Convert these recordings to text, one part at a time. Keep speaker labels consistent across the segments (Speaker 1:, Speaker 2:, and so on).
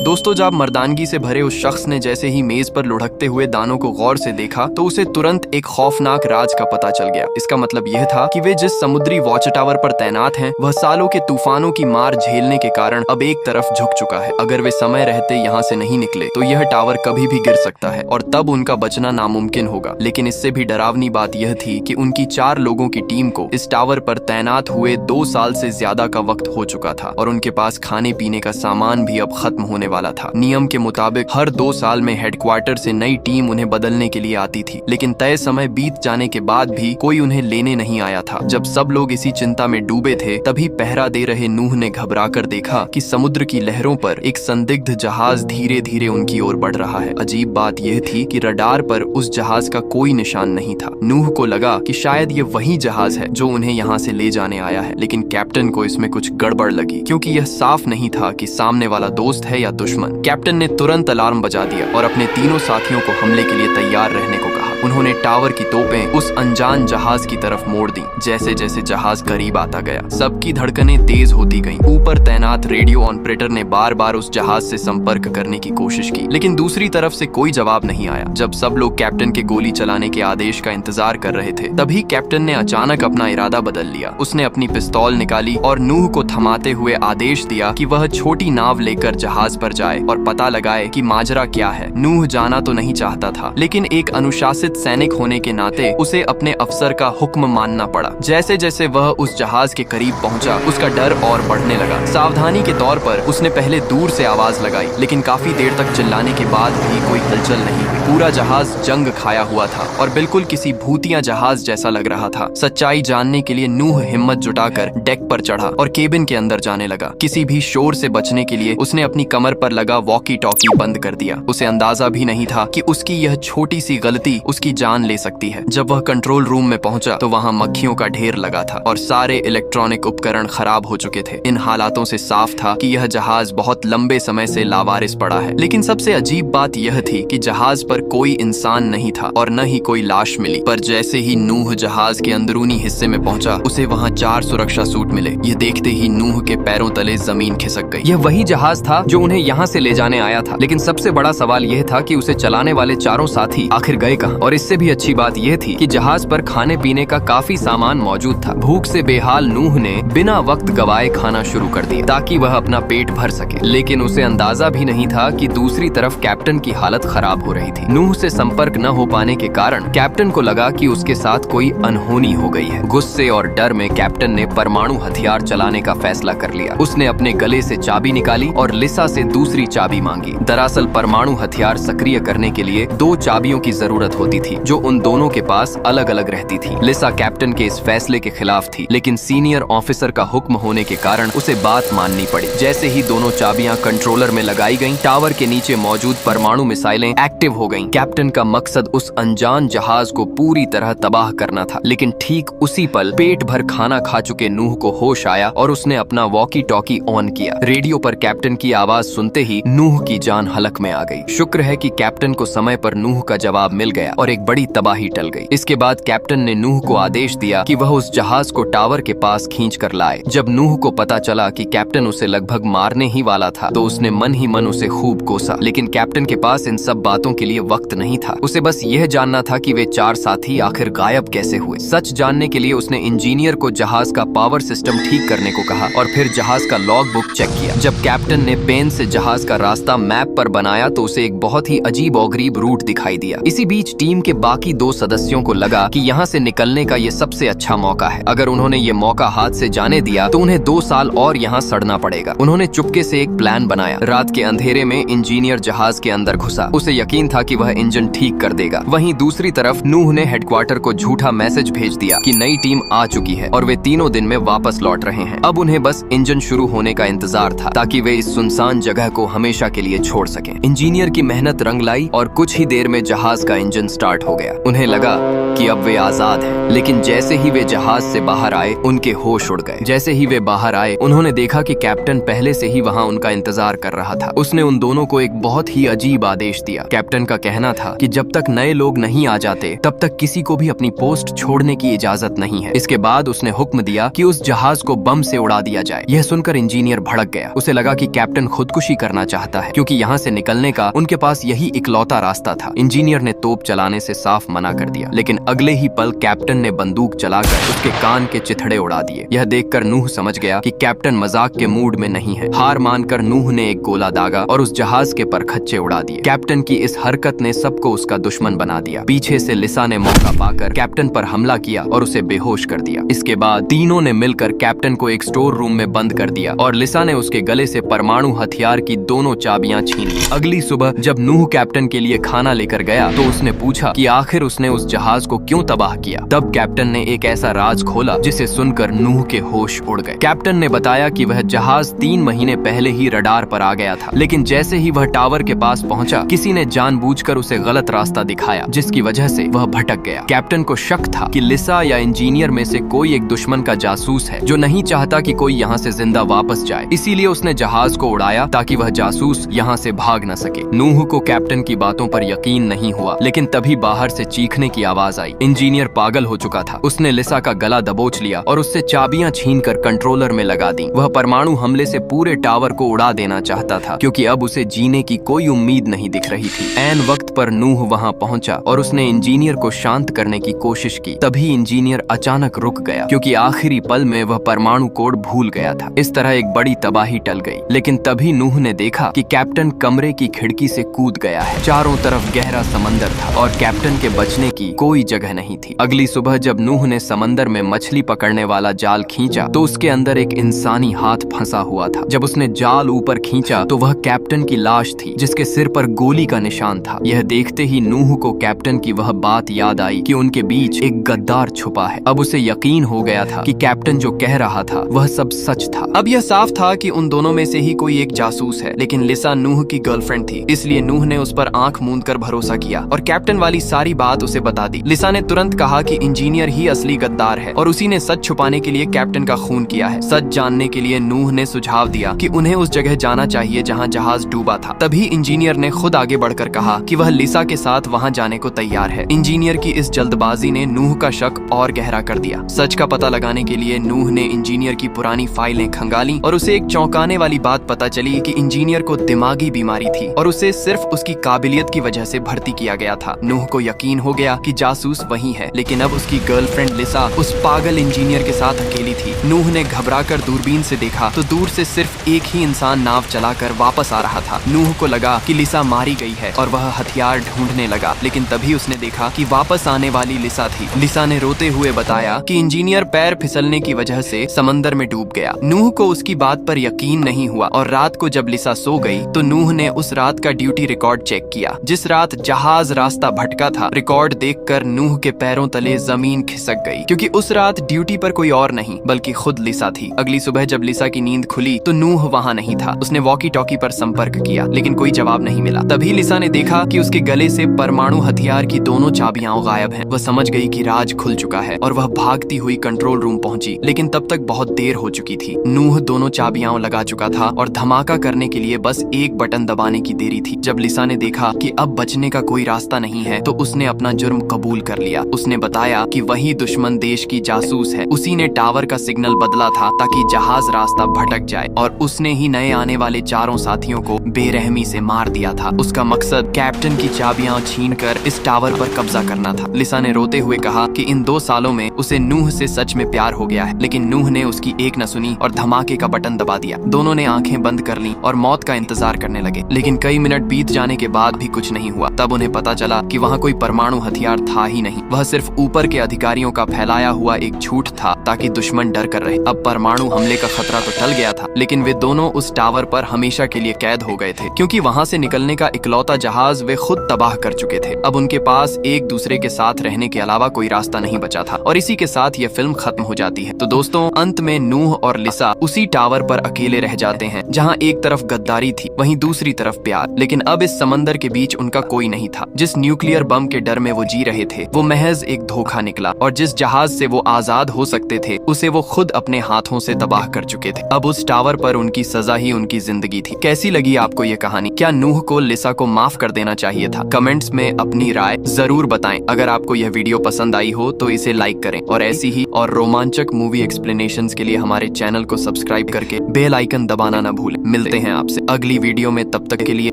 Speaker 1: दोस्तों, जब मर्दानगी से भरे उस शख्स ने जैसे ही मेज पर लुढ़कते हुए दानों को गौर से देखा तो उसे तुरंत एक खौफनाक राज का पता चल गया। इसका मतलब यह था कि वे जिस समुद्री वॉच टावर पर तैनात हैं, वह सालों के तूफानों की मार झेलने के कारण अब एक तरफ झुक चुका है। अगर वे समय रहते यहाँ से नहीं निकले तो यह टावर कभी भी गिर सकता है और तब उनका बचना नामुमकिन होगा। लेकिन इससे भी डरावनी बात यह थी कि उनकी 4 लोगों की टीम को इस टावर पर तैनात हुए 2 साल से ज्यादा का वक्त हो चुका था और उनके पास खाने पीने का सामान भी अब खत्म होने वाला था। नियम के मुताबिक हर 2 साल में हेडक्वार्टर से नई टीम उन्हें बदलने के लिए आती थी, लेकिन तय समय बीत जाने के बाद भी कोई उन्हें लेने नहीं आया था। जब सब लोग इसी चिंता में डूबे थे, तभी पहरा दे रहे नूह ने घबराकर देखा कि समुद्र की लहरों पर एक संदिग्ध जहाज धीरे धीरे उनकी ओर बढ़ रहा है। अजीब बात यह थी कि रडार पर उस जहाज का कोई निशान नहीं था। नूह को लगा कि शायद ये वही जहाज है जो उन्हें यहाँ से ले जाने आया है, लेकिन कैप्टन को इसमें कुछ गड़बड़ लगी, क्योंकि यह साफ नहीं था कि सामने वाला दोस्त है या दुश्मन। कैप्टन ने तुरंत अलार्म बजा दिया और अपने तीनों साथियों को हमले के लिए तैयार रहने को कहा। उन्होंने टावर की तोपें उस अनजान जहाज की तरफ मोड़ दी। जैसे जैसे जहाज करीब आता गया, सबकी धड़कनें तेज होती गईं। ऊपर तैनात रेडियो ऑपरेटर ने बार बार उस जहाज से संपर्क करने की कोशिश की, लेकिन दूसरी तरफ से कोई जवाब नहीं आया। जब सब लोग कैप्टन के गोली चलाने के आदेश का इंतजार कर रहे थे, तभी कैप्टन ने अचानक अपना इरादा बदल लिया। उसने अपनी पिस्तौल निकाली और नूह को थमाते हुए आदेश दिया कि वह छोटी नाव लेकर जहाज पर जाए और पता लगाए कि माजरा क्या है। नूह जाना तो नहीं चाहता था, लेकिन एक अनुशासित सैनिक होने के नाते उसे अपने अफसर का हुक्म मानना पड़ा। जैसे जैसे वह उस जहाज के करीब पहुंचा, उसका डर और बढ़ने लगा। सावधानी के तौर पर उसने पहले दूर से आवाज लगाई, लेकिन काफी देर तक चिल्लाने के बाद भी कोई हलचल नहीं हुई। पूरा जहाज जंग खाया हुआ था और बिल्कुल किसी भूतिया जहाज जैसा लग रहा था। सच्चाई जानने के लिए नूह हिम्मत जुटाकर डेक पर चढ़ा और केबिन के अंदर जाने लगा। किसी भी शोर से बचने के लिए उसने अपनी कमर पर लगा वॉकी टॉकी बंद कर दिया। उसे अंदाजा भी नहीं था कि उसकी यह छोटी सी गलती उसकी जान ले सकती है। जब वह कंट्रोल रूम में पहुंचा तो वहां मक्खियों का ढेर लगा था और सारे इलेक्ट्रॉनिक उपकरण खराब हो चुके थे। इन हालातों से साफ था कि यह जहाज बहुत लंबे समय से लावारिस पड़ा है। लेकिन सबसे अजीब बात यह थी कि जहाज पर कोई इंसान नहीं था और न ही कोई लाश मिली। पर जैसे ही नूह जहाज के अंदरूनी हिस्से में पहुंचा, उसे वहां 4 सुरक्षा सूट मिले। यह देखते ही नूह के पैरों तले जमीन खिसक गई। यह वही जहाज था जो उन्हें यहाँ से ले जाने आया था, लेकिन सबसे बड़ा सवाल यह था कि उसे चलाने वाले 4 साथी आखिर गए कहाँ। और इससे भी अच्छी बात यह थी कि जहाज पर खाने पीने का काफी सामान मौजूद था। भूख से बेहाल नूह ने बिना वक्त गवाए खाना शुरू कर दिया ताकि वह अपना पेट भर सके, लेकिन उसे अंदाजा भी नहीं था कि दूसरी तरफ कैप्टन की हालत खराब हो रही थी। नूह से संपर्क न हो पाने के कारण कैप्टन को लगा कि उसके साथ कोई अनहोनी हो गई है। गुस्से और डर में कैप्टन ने परमाणु हथियार चलाने का फैसला कर लिया। उसने अपने गले से चाबी निकाली और लिसा से दूसरी चाबी मांगी। दरअसल परमाणु हथियार सक्रिय करने के लिए 2 चाबियों की जरूरत होती थी, जो उन दोनों के पास अलग अलग रहती थी। लिसा कैप्टन के इस फैसले के खिलाफ थी, लेकिन सीनियर ऑफिसर का हुक्म होने के कारण उसे बात माननी पड़ी। जैसे ही दोनों चाबियां कंट्रोलर में लगाई गईं, टावर के नीचे मौजूद परमाणु मिसाइलें एक्टिव हो गईं। कैप्टन का मकसद उस अनजान जहाज को पूरी तरह तबाह करना था, लेकिन ठीक उसी पल पेट भर खाना खा चुके नूह को होश आया और उसने अपना वॉकी टॉकी ऑन किया। रेडियो पर कैप्टन की आवाज सुनते ही नूह की जान हलक में आ गई। शुक्र है कि कैप्टन को समय पर नूह का जवाब मिल गया और एक बड़ी तबाही टल गई। इसके बाद कैप्टन ने नूह को आदेश दिया कि वह उस जहाज को टावर के पास खींच कर लाए। जब नूह को पता चला कि कैप्टन उसे लगभग मारने ही वाला था, तो उसने मन ही मन उसे खूब कोसा। लेकिन कैप्टन के पास इन सब बातों के लिए वक्त नहीं था। उसे बस यह जानना था कि वे 4 साथी आखिर गायब कैसे हुए। सच जानने के लिए उसने इंजीनियर को जहाज का पावर सिस्टम ठीक करने को कहा और फिर जहाज का लॉग बुक चेक किया। जब कैप्टन ने पेन से जहाज का रास्ता मैप पर बनाया तो उसे एक बहुत ही अजीब और गरीब रूट दिखाई दिया। इसी बीच टीम के बाकी 2 सदस्यों को लगा कि यहाँ से निकलने का ये सबसे अच्छा मौका है। अगर उन्होंने ये मौका हाथ से जाने दिया तो उन्हें 2 साल और यहाँ सड़ना पड़ेगा। उन्होंने चुपके से एक प्लान बनाया। रात के अंधेरे में इंजीनियर जहाज के अंदर घुसा। उसे यकीन था कि वह इंजन ठीक कर देगा। वहीं दूसरी तरफ नूह ने हेडक्वार्टर को झूठा मैसेज भेज दिया कि नई टीम आ चुकी है और वे 3 दिन में वापस लौट रहे हैं। अब उन्हें बस इंजन शुरू होने का इंतजार था ताकि वे इस सुनसान जगह को हमेशा के लिए छोड़ सकें। इंजीनियर की मेहनत रंग लाई और कुछ ही देर में जहाज का इंजन स्टार्ट हो गया। उन्हें लगा कि अब वे आजाद हैं। लेकिन जैसे ही वे जहाज से बाहर आए उनके होश उड़ गए। जैसे ही वे बाहर आए उन्होंने देखा कि कैप्टन पहले से ही वहां उनका इंतजार कर रहा था। उसने उन दोनों को एक बहुत ही अजीब आदेश दिया। कैप्टन का कहना था कि जब तक नए लोग नहीं आ जाते तब तक किसी को भी अपनी पोस्ट छोड़ने की इजाजत नहीं है। इसके बाद उसने हुक्म दिया कि उस जहाज को बम से उड़ा दिया जाए। यह सुनकर इंजीनियर भड़क गया। उसे लगा कि कैप्टन खुदकुशी करना चाहता है, क्योंकि यहाँ से निकलने का उनके पास यही इकलौता रास्ता था। इंजीनियर ने तोप चलाने से साफ मना कर दिया, लेकिन अगले ही पल कैप्टन ने बंदूक चलाकर उसके कान के चिथड़े उड़ा दिए। यह देखकर नूह समझ गया कि कैप्टन मजाक के मूड में नहीं है। हार मानकर नूह ने एक गोला दागा और उस जहाज के परखच्चे उड़ा दिए। कैप्टन की इस हरकत ने सबको उसका दुश्मन बना दिया। पीछे से लिसा ने मौका पाकर कैप्टन पर हमला किया और उसे बेहोश कर दिया। इसके बाद तीनों ने मिलकर कैप्टन को एक स्टोर रूम में बंद कर दिया और लिसा ने उसके गले से परमाणु हथियार की दोनों चाबियां छीन ली। अगली सुबह जब नूह कैप्टन के लिए खाना लेकर गया तो उसने पूछा कि आखिर उसने उस जहाज को क्यों तबाह किया। तब कैप्टन ने एक ऐसा राज खोला जिसे सुनकर नूह के होश उड़ गए। कैप्टन ने बताया कि वह जहाज 3 महीने पहले ही रडार पर आ गया था, लेकिन जैसे ही वह टावर के पास पहुंचा किसी ने जानबूझकर उसे गलत रास्ता दिखाया, जिसकी वजह से वह भटक गया। कैप्टन को शक था कि लिसा या इंजीनियर में से कोई एक दुश्मन का जासूस है जो नहीं चाहता कि कोई यहाँ से जिंदा वापस जाए। इसीलिए उसने जहाज को उड़ाया ताकि वह जासूस यहाँ से भाग न सके। नूह को कैप्टन की बातों पर यकीन नहीं हुआ, लेकिन तभी बाहर से चीखने की आवाज आई। इंजीनियर पागल हो चुका था। उसने लिसा का गला दबोच लिया और उससे चाबियां छीनकर कंट्रोलर में लगा दी। वह परमाणु हमले से पूरे टावर को उड़ा देना चाहता था, क्योंकि अब उसे जीने की कोई उम्मीद नहीं दिख रही थी। ऐन वक्त पर नूह वहां पहुंचा और उसने इंजीनियर को शांत करने की कोशिश की। तभी इंजीनियर अचानक रुक गया, क्योंकि आखिरी पल में वह परमाणु कोड भूल गया था। इस तरह एक बड़ी तबाही टल गई। लेकिन तभी नूह ने देखा कि कैप्टन कमरे की खिड़की से कूद गया है। चारों तरफ गहरा समंदर था और कैप्टन के बचने की कोई जगह नहीं थी। अगली सुबह जब नूह ने समंदर में मछली पकड़ने वाला जाल खींचा तो उसके अंदर एक इंसानी हाथ फंसा हुआ था। जब उसने जाल ऊपर खींचा तो वह कैप्टन की लाश थी, जिसके सिर पर गोली का निशान था। यह देखते ही नूह को कैप्टन की वह बात याद आई कि उनके बीच एक गद्दार छुपा है। अब उसे यकीन हो गया था कि कैप्टन जो कह रहा था वह सब सच था।
Speaker 2: अब यह साफ था कि उन दोनों में से ही कोई एक जासूस है, लेकिन लिसा नूह की गर्लफ्रेंड थी, इसलिए नूह ने उस पर आंख मूंद कर भरोसा किया और कैप्टन वाली सारी बात उसे बता दी। लिसा ने तुरंत कहा कि इंजीनियर ही असली गद्दार है और उसी ने सच छुपाने के लिए कैप्टन का खून किया है। सच जानने के लिए नूह ने सुझाव दिया कि उन्हें उस जगह जाना चाहिए जहां जहाज डूबा था। तभी इंजीनियर ने खुद आगे बढ़कर कहा कि वह लिसा के साथ वहां जाने को तैयार है। इंजीनियर की इस जल्दबाजी ने नूह का शक और गहरा कर दिया। सच का पता लगाने के लिए नूह ने इंजीनियर की पुरानी फाइलें खंगाली और उसे एक चौंकाने वाली बात पता चली कि इंजीनियर को दिमागी बीमारी थी और उसे सिर्फ उसकी काबिलियत की वजह से भर्ती किया गया था। नूह को यकीन हो गया कि जासूस वही है, लेकिन अब उसकी गर्लफ्रेंड लिसा उस पागल इंजीनियर के साथ अकेली थी। नूह ने घबराकर दूरबीन से देखा तो दूर से सिर्फ एक ही इंसान नाव चलाकर वापस आ रहा था। नूह को लगा कि लिसा मारी गई है और वह हथियार ढूंढने लगा, लेकिन तभी उसने देखा कि वापस आने वाली लिसा थी। लिसा ने रोते हुए बताया कि इंजीनियर पैर फिसलने की वजह से समंदर में डूब गया। नूह को उसकी बात पर यकीन नहीं हुआ और रात को जब लिसा सो गई तो नूह ने उस रात का ड्यूटी रिकॉर्ड चेक किया। जिस रात जहाज रास्ता भटका था, रिकॉर्ड देखकर नूह के पैरों तले जमीन खिसक गई, क्योंकि उस रात ड्यूटी पर कोई और नहीं बल्कि खुद लिसा थी। अगली सुबह जब लिसा की नींद खुली तो नूह वहां नहीं था। उसने वॉकी टॉकी पर संपर्क किया, लेकिन कोई जवाब नहीं मिला। तभी लिसा ने देखा कि उसके गले से परमाणु हथियार की दोनों चाबियां गायब हैं। वह समझ गई कि राज खुल चुका है और वह भागती हुई कंट्रोल रूम पहुंची, लेकिन तब तक बहुत देर हो चुकी थी। नूह दोनों चाबियां लगा चुका था और धमाका करने के लिए बस एक बटन दबाने की देरी थी। जब लिसा ने देखा कि अब बचने का कोई रास्ता नहीं है तो उसने अपना जुर्म कबूल कर लिया। उसने बताया कि वही दुश्मन देश की जासूस है। उसी ने टावर का सिग्नल बदला था ताकि जहाज रास्ता भटक जाए और उसने ही नए आने वाले चारों साथियों को बेरहमी से मार दिया था। उसका मकसद कैप्टन की चाबियां छीनकर इस टावर पर कब्जा करना था। लिसा ने रोते हुए कहा कि इन 2 सालों में उसे नूह से सच में प्यार हो गया है, लेकिन नूह ने उसकी एक न सुनी और धमाके का बटन दबा दिया। दोनों ने आंखें बंद कर लीं और मौत का इंतजार करने लगे, लेकिन कई मिनट बीत जाने के बाद भी कुछ नहीं हुआ। तब उन्हें पता चला कि वहाँ कोई परमाणु हथियार था ही नहीं। वह सिर्फ ऊपर के अधिकारियों का फैलाया हुआ एक झूठ था ताकि दुश्मन डर कर रहे। अब परमाणु हमले का खतरा तो टल गया था, लेकिन वे दोनों उस टावर पर हमेशा के लिए कैद हो गए थे, क्योंकि वहाँ से निकलने का इकलौता जहाज वे खुद तबाह कर चुके थे। अब उनके पास एक दूसरे के साथ रहने के अलावा कोई रास्ता नहीं बचा था और इसी के साथ ये फिल्म खत्म हो जाती है। तो दोस्तों, अंत में नूह और लिसा उसी टावर पर अकेले रह जाते हैं जहाँ एक तरफ गद्दारी थी, वहीं दूसरी तरफ प्यार। लेकिन अब इस समंदर के बीच उनका कोई नहीं था। जिस न्यूक्लियर न्यूक्लियर बम के डर में वो जी रहे थे वो महज एक धोखा निकला, और जिस जहाज से वो आजाद हो सकते थे उसे वो खुद अपने हाथों से तबाह कर चुके थे। अब उस टावर पर उनकी सजा ही उनकी जिंदगी थी। कैसी लगी आपको ये कहानी? क्या नूह को लिसा को माफ कर देना चाहिए था? कमेंट्स में अपनी राय जरूर बताएं। अगर आपको यह वीडियो पसंद आई हो तो इसे लाइक करें, और ऐसी ही और रोमांचक मूवी एक्सप्लेनेशंस के लिए हमारे चैनल को सब्सक्राइब करके बेल आइकन दबाना ना भूलें। मिलते हैं आपसे अगली वीडियो में, तब तक के लिए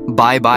Speaker 2: बाय बाय।